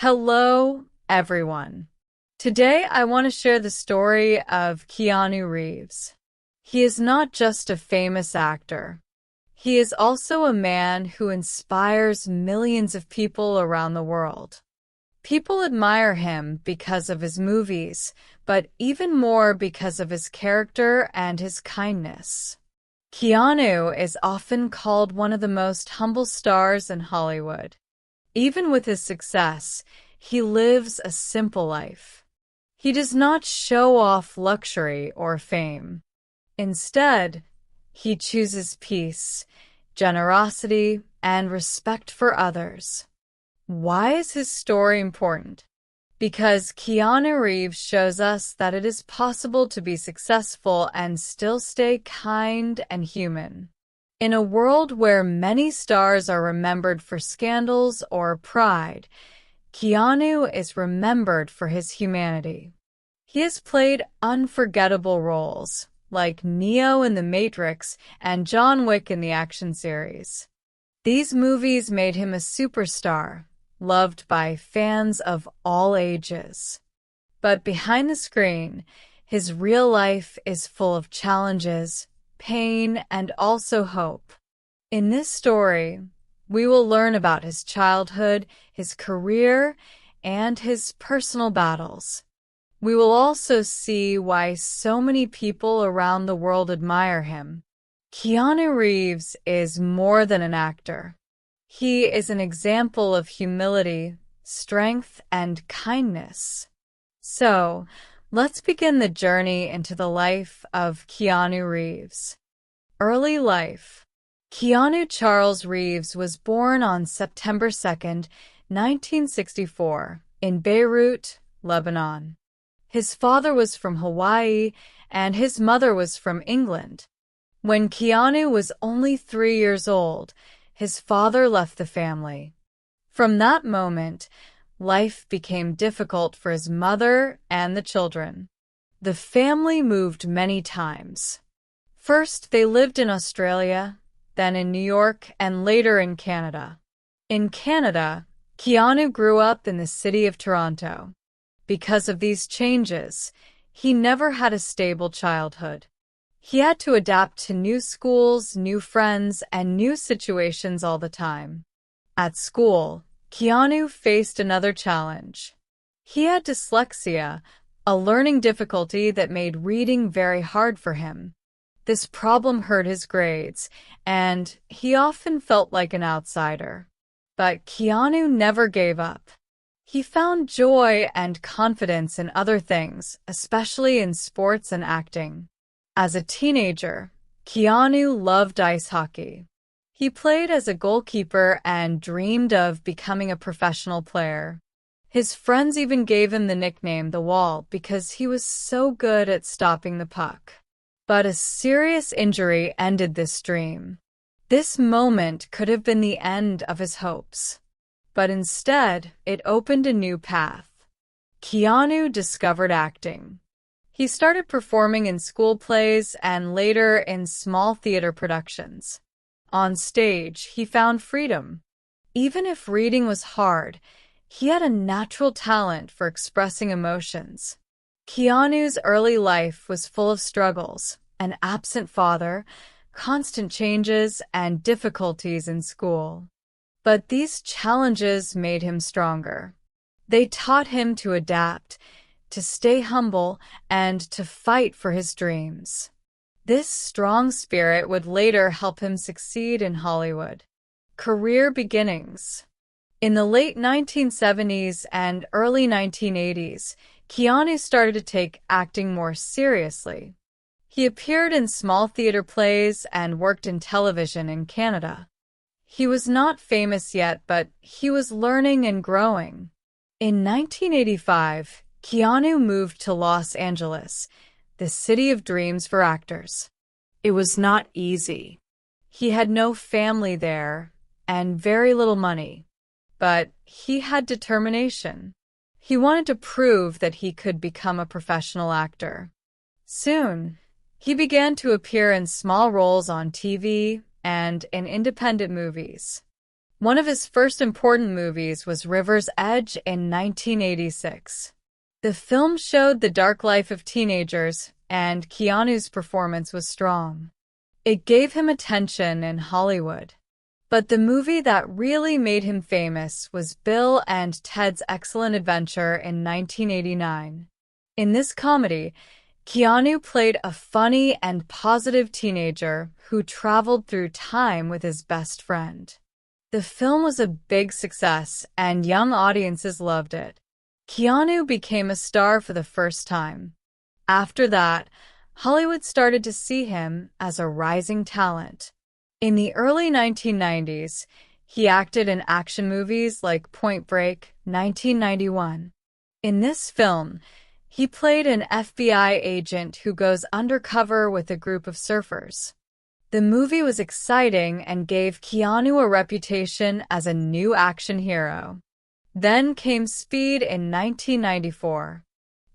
Hello, everyone. Today, I want to share the story of Keanu Reeves. He is not just a famous actor. He is also a man who inspires millions of people around the world. People admire him because of his movies, but even more because of his character and his kindness. Keanu is often called one of the most humble stars in Hollywood. Even with his success, he lives a simple life. He does not show off luxury or fame. Instead, he chooses peace, generosity, and respect for others. Why is his story important? Because Keanu Reeves shows us that it is possible to be successful and still stay kind and human. In a world where many stars are remembered for scandals or pride, Keanu is remembered for his humanity. He has played unforgettable roles, like Neo in The Matrix and John Wick in the action series. These movies made him a superstar, loved by fans of all ages. But behind the screen, his real life is full of challenges, pain, and also hope. In this story, we will learn about his childhood, his career, and his personal battles. We will also see why so many people around the world admire him. Keanu Reeves is more than an actor. He is an example of humility, strength, and kindness. So, let's begin the journey into the life of Keanu Reeves. Early life. Keanu Charles Reeves was born on September 2, 1964, in Beirut, Lebanon. His father was from Hawaii, and his mother was from England. When Keanu was only 3 years old, his father left the family. From that moment, life became difficult for his mother and the children. The family moved many times. First, they lived in Australia, then in New York, and later in Canada. In Canada, Keanu grew up in the city of Toronto. Because of these changes, he never had a stable childhood. He had to adapt to new schools, new friends, and new situations all the time. At school, Keanu faced another challenge. He had dyslexia, a learning difficulty that made reading very hard for him. This problem hurt his grades, and he often felt like an outsider. But Keanu never gave up. He found joy and confidence in other things, especially in sports and acting. As a teenager, Keanu loved ice hockey. He played as a goalkeeper and dreamed of becoming a professional player. His friends even gave him the nickname The Wall because he was so good at stopping the puck. But a serious injury ended this dream. This moment could have been the end of his hopes. But instead, it opened a new path. Keanu discovered acting. He started performing in school plays and later in small theater productions. On stage, he found freedom. Even if reading was hard, he had a natural talent for expressing emotions. Keanu's early life was full of struggles, an absent father, constant changes, and difficulties in school. But these challenges made him stronger. They taught him to adapt, to stay humble, and to fight for his dreams. This strong spirit would later help him succeed in Hollywood. Career beginnings. In the late 1970s and early 1980s, Keanu started to take acting more seriously. He appeared in small theater plays and worked in television in Canada. He was not famous yet, but he was learning and growing. In 1985, Keanu moved to Los Angeles, the city of dreams for actors. It was not easy. He had no family there and very little money, but he had determination. He wanted to prove that he could become a professional actor. Soon, he began to appear in small roles on TV and in independent movies. One of his first important movies was River's Edge in 1986. The film showed the dark life of teenagers, and Keanu's performance was strong. It gave him attention in Hollywood. But the movie that really made him famous was Bill and Ted's Excellent Adventure in 1989. In this comedy, Keanu played a funny and positive teenager who traveled through time with his best friend. The film was a big success, and young audiences loved it. Keanu became a star for the first time. After that, Hollywood started to see him as a rising talent. In the early 1990s, he acted in action movies like Point Break, 1991. In this film, he played an FBI agent who goes undercover with a group of surfers. The movie was exciting and gave Keanu a reputation as a new action hero. Then came Speed in 1994.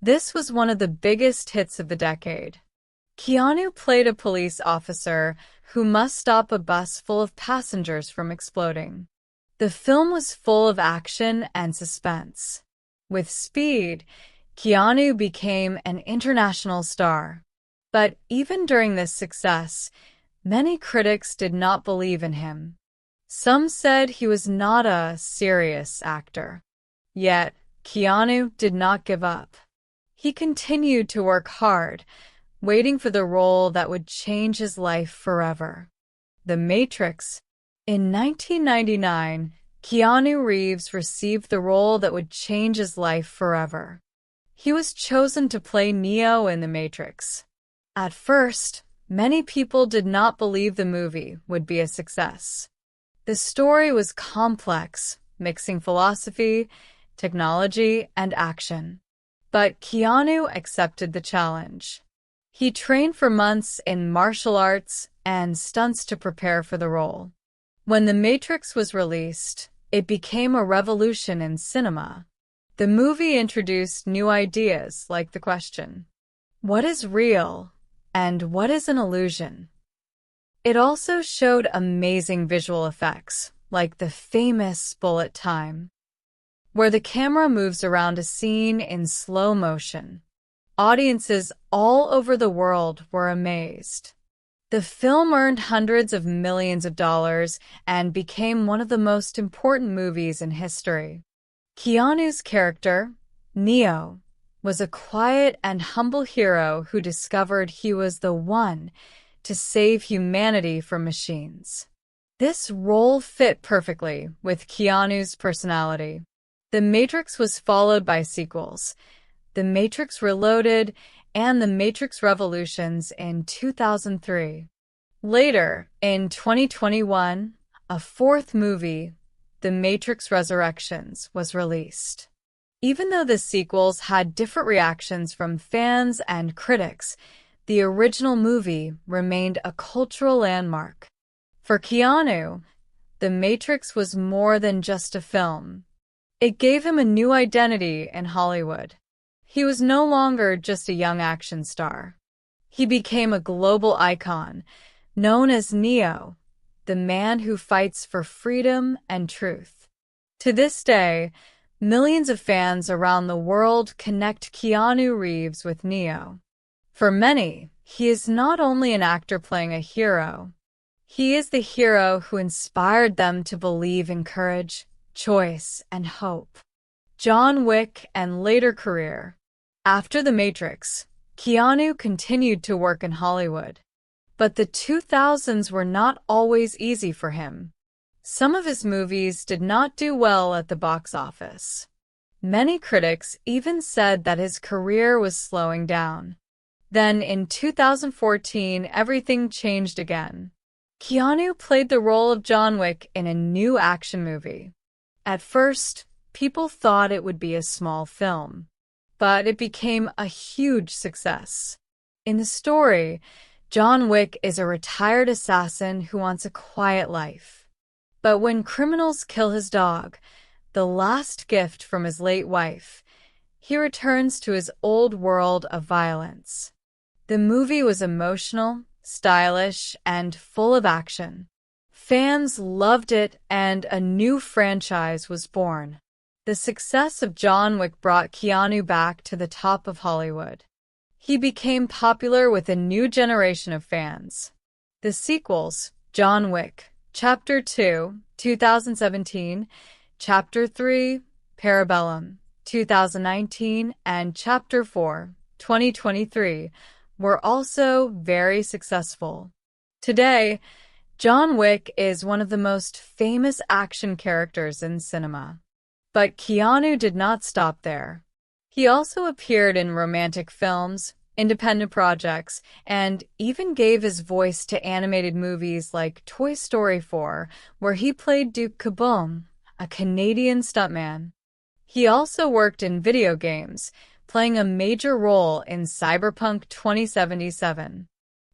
This was one of the biggest hits of the decade. Keanu played a police officer who must stop a bus full of passengers from exploding. The film was full of action and suspense. With Speed, Keanu became an international star. But even during this success, many critics did not believe in him. Some said he was not a serious actor. Yet, Keanu did not give up. He continued to work hard, waiting for the role that would change his life forever. The Matrix. In 1999, Keanu Reeves received the role that would change his life forever. He was chosen to play Neo in The Matrix. At first, many people did not believe the movie would be a success. The story was complex, mixing philosophy, technology, and action. But Keanu accepted the challenge. He trained for months in martial arts and stunts to prepare for the role. When The Matrix was released, it became a revolution in cinema. The movie introduced new ideas like the question, what is real and what is an illusion? It also showed amazing visual effects, like the famous bullet time, where the camera moves around a scene in slow motion. Audiences all over the world were amazed. The film earned hundreds of millions of dollars and became one of the most important movies in history. Keanu's character, Neo, was a quiet and humble hero who discovered he was the one to save humanity from machines. This role fit perfectly with Keanu's personality. The Matrix was followed by sequels, The Matrix Reloaded and The Matrix Revolutions in 2003. Later, in 2021, a fourth movie, The Matrix Resurrections, was released. Even though the sequels had different reactions from fans and critics, the original movie remained a cultural landmark. For Keanu, The Matrix was more than just a film. It gave him a new identity in Hollywood. He was no longer just a young action star. He became a global icon, known as Neo, the man who fights for freedom and truth. To this day, millions of fans around the world connect Keanu Reeves with Neo. For many, he is not only an actor playing a hero. He is the hero who inspired them to believe in courage, choice, and hope. John Wick and later career. After The Matrix, Keanu continued to work in Hollywood. But the 2000s were not always easy for him. Some of his movies did not do well at the box office. Many critics even said that his career was slowing down. Then in 2014, everything changed again. Keanu played the role of John Wick in a new action movie. At first, people thought it would be a small film, but it became a huge success. In the story, John Wick is a retired assassin who wants a quiet life. But when criminals kill his dog, the last gift from his late wife, he returns to his old world of violence. The movie was emotional, stylish, and full of action. Fans loved it, and a new franchise was born. The success of John Wick brought Keanu back to the top of Hollywood. He became popular with a new generation of fans. The sequels, John Wick, Chapter 2, 2017, Chapter 3, Parabellum, 2019, and Chapter 4, 2023, were also very successful. Today, John Wick is one of the most famous action characters in cinema. But Keanu did not stop there. He also appeared in romantic films, independent projects, and even gave his voice to animated movies like Toy Story 4, where he played Duke Kaboom, a Canadian stuntman. He also worked in video games, playing a major role in Cyberpunk 2077.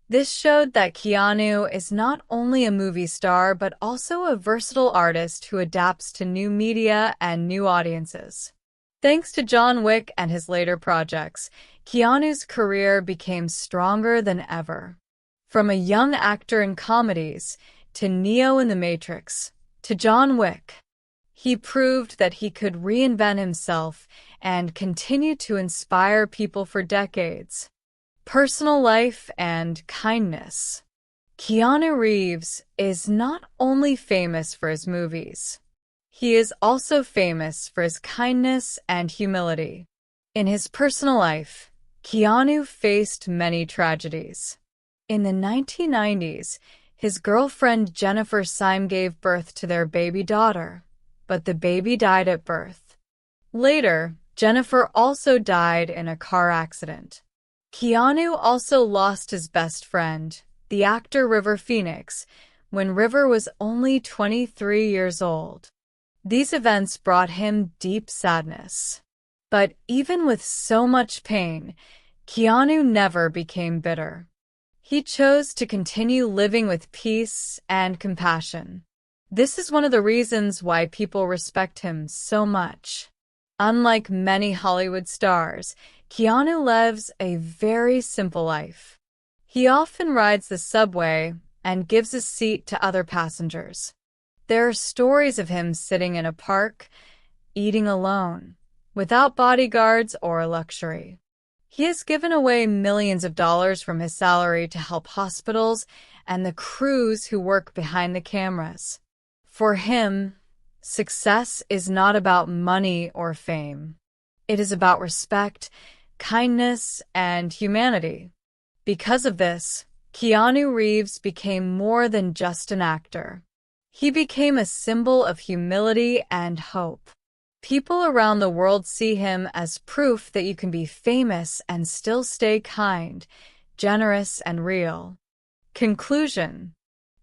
This showed that Keanu is not only a movie star but also a versatile artist who adapts to new media and new audiences. Thanks to John Wick and his later projects, Keanu's career became stronger than ever. From a young actor in comedies, to Neo in The Matrix, to John Wick, he proved that he could reinvent himself and continue to inspire people for decades. Personal life and kindness. Keanu Reeves is not only famous for his movies. He is also famous for his kindness and humility. In his personal life, Keanu faced many tragedies. In the 1990s, his girlfriend Jennifer Syme gave birth to their baby daughter, but the baby died at birth. Later, Jennifer also died in a car accident. Keanu also lost his best friend, the actor River Phoenix, when River was only 23 years old. These events brought him deep sadness. But even with so much pain, Keanu never became bitter. He chose to continue living with peace and compassion. This is one of the reasons why people respect him so much. Unlike many Hollywood stars, Keanu lives a very simple life. He often rides the subway and gives a seat to other passengers. There are stories of him sitting in a park, eating alone, without bodyguards or luxury. He has given away millions of dollars from his salary to help hospitals and the crews who work behind the cameras. For him, success is not about money or fame. It is about respect, kindness, and humanity. Because of this, Keanu Reeves became more than just an actor. He became a symbol of humility and hope. People around the world see him as proof that you can be famous and still stay kind, generous, and real. Conclusion.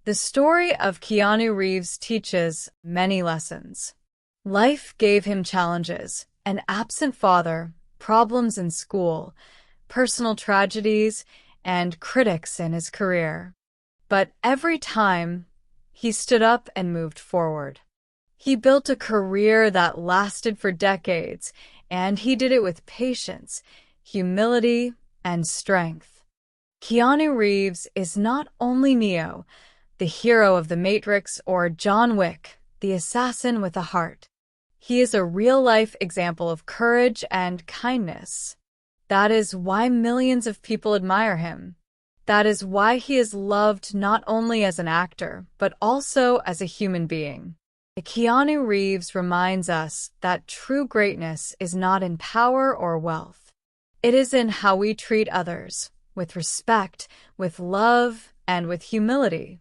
The story of Keanu Reeves teaches many lessons. Life gave him challenges: an absent father, problems in school, personal tragedies, and critics in his career. But every time, he stood up and moved forward. He built a career that lasted for decades, and he did it with patience, humility, and strength. Keanu Reeves is not only Neo, the hero of The Matrix, or John Wick, the assassin with a heart. He is a real-life example of courage and kindness. That is why millions of people admire him. That is why he is loved not only as an actor, but also as a human being. Keanu Reeves reminds us that true greatness is not in power or wealth. It is in how we treat others, with respect, with love, and with humility.